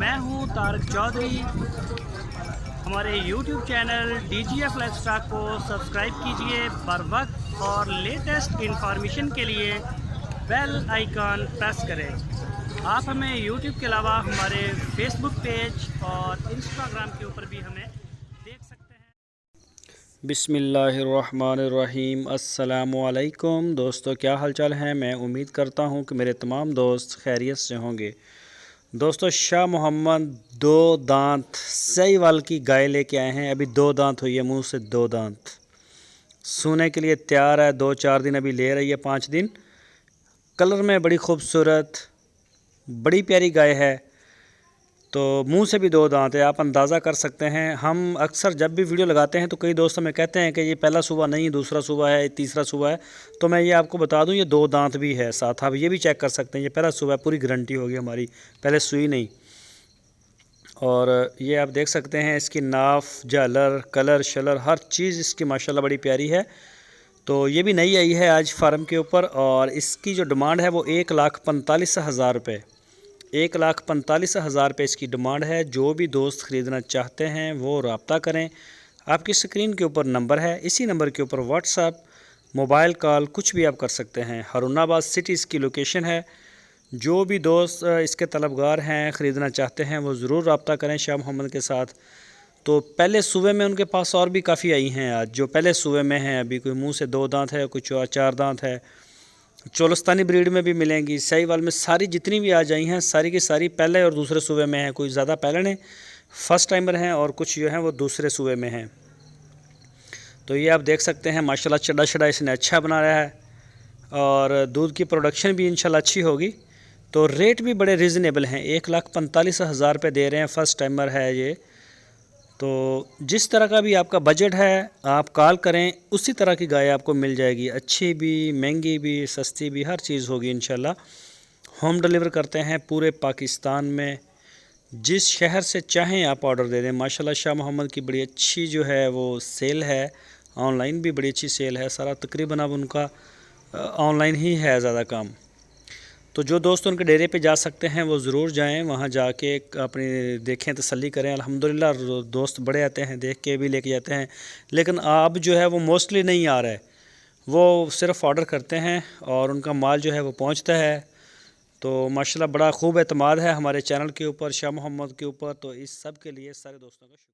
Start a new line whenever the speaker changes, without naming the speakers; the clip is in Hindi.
मैं हूं तारक चौधरी। हमारे YouTube चैनल DGF लाइफस्टाइल को सब्सक्राइब कीजिए बर वक्त और लेटेस्ट इंफॉर्मेशन के लिए बेल आइकन प्रेस करें। आप हमें YouTube के अलावा हमारे Facebook पेज और Instagram के ऊपर भी हमें देख सकते हैं। बिस्मिल्लाहिर्रहमानिर्रहीम। अस्सलामुअलैकुम दोस्तों, क्या हालचाल है। मैं उम्मीद करता हूँ कि मेरे तमाम दोस्त खैरियत से होंगे। दोस्तों, शाह मोहम्मद 2 दांत सहीवाल की गाय लेके आए हैं। अभी 2 दांत हुई है, मुंह से 2 दांत सूने के लिए तैयार है। 2-4 दिन अभी ले रही है, 5 दिन। कलर में बड़ी खूबसूरत बड़ी प्यारी गाय है। तो मुंह से भी 2 दांत है, आप अंदाज़ा कर सकते हैं। हम अक्सर जब भी वीडियो लगाते हैं तो कई दोस्त हमें कहते हैं कि ये पहला सूबा नहीं, दूसरा सूबा है, तीसरा सूबा है। तो मैं ये आपको बता दूं, ये 2 दांत भी है साथ। आप ये भी चेक कर सकते हैं, ये पहला सूबा है, पूरी गारंटी होगी हमारी, पहले सुई नहीं। और ये आप देख सकते हैं, इसकी नाफ, झालर, कलर शलर हर चीज़ इसकी माशाल्लाह बड़ी प्यारी है। तो ये भी नई आई है आज फार्म के ऊपर, और इसकी जो डिमांड है वो 1,45,000 रुपये, 1,45,000 रुपये इसकी डिमांड है। जो भी दोस्त ख़रीदना चाहते हैं वो रब्ता करें। आपकी स्क्रीन के ऊपर नंबर है, इसी नंबर के ऊपर व्हाट्सएप, मोबाइल कॉल कुछ भी आप कर सकते हैं। हारूनाबाद सिटी इसकी लोकेशन है। जो भी दोस्त इसके तलबगार हैं, ख़रीदना चाहते हैं, वो ज़रूर रब्ता करें शाह मोहम्मद के साथ। तो पहले सूबे में उनके पास और भी काफ़ी आई हैं आज, जो पहले सूबे में हैं। अभी कोई मुँह से 2 दांत है, कुछ 4 दांत है। चोलस्तानी ब्रीड में भी मिलेंगी, सहीवाल में सारी जितनी भी आज आई हैं सारी की सारी पहले और दूसरे सूबे में हैं। कोई ज़्यादा पहले नहीं, फ़र्स्ट टाइमर हैं, और कुछ जो हैं वो दूसरे सूबे में हैं। तो ये आप देख सकते हैं, माशाल्लाह चढ़ा चढ़ा इसने अच्छा बना रहा है, और दूध की प्रोडक्शन भी इंशाल्लाह अच्छी होगी। तो रेट भी बड़े रीज़नेबल हैं, 1,45,000 रुपये दे रहे हैं। फ़र्स्ट टाइमर है ये। तो जिस तरह का भी आपका बजट है आप कॉल करें, उसी तरह की गाय आपको मिल जाएगी। अच्छी भी, महंगी भी, सस्ती भी, हर चीज़ होगी इंशाल्लाह। होम डिलीवर करते हैं पूरे पाकिस्तान में, जिस शहर से चाहें आप ऑर्डर दे दें। माशाल्लाह शाह मोहम्मद की बड़ी अच्छी जो है वो सेल है, ऑनलाइन भी बड़ी अच्छी सेल है। सारा तकरीबन अब उनका ऑनलाइन ही है ज़्यादा काम। तो जो दोस्त उनके डेरे पे जा सकते हैं वो ज़रूर जाएं, वहाँ जाके अपनी देखें, तसल्ली करें। अल्हम्दुलिल्लाह दोस्त बड़े आते हैं, देख के भी लेके जाते हैं। लेकिन अब जो है वो मोस्टली नहीं आ रहा है, वो सिर्फ़ ऑर्डर करते हैं और उनका माल जो है वो पहुँचता है। तो माशाल्लाह बड़ा खूब एतमाद है हमारे चैनल के ऊपर, शाह मोहम्मद के ऊपर। तो इस सब के लिए सारे दोस्तों का शुक्रिया।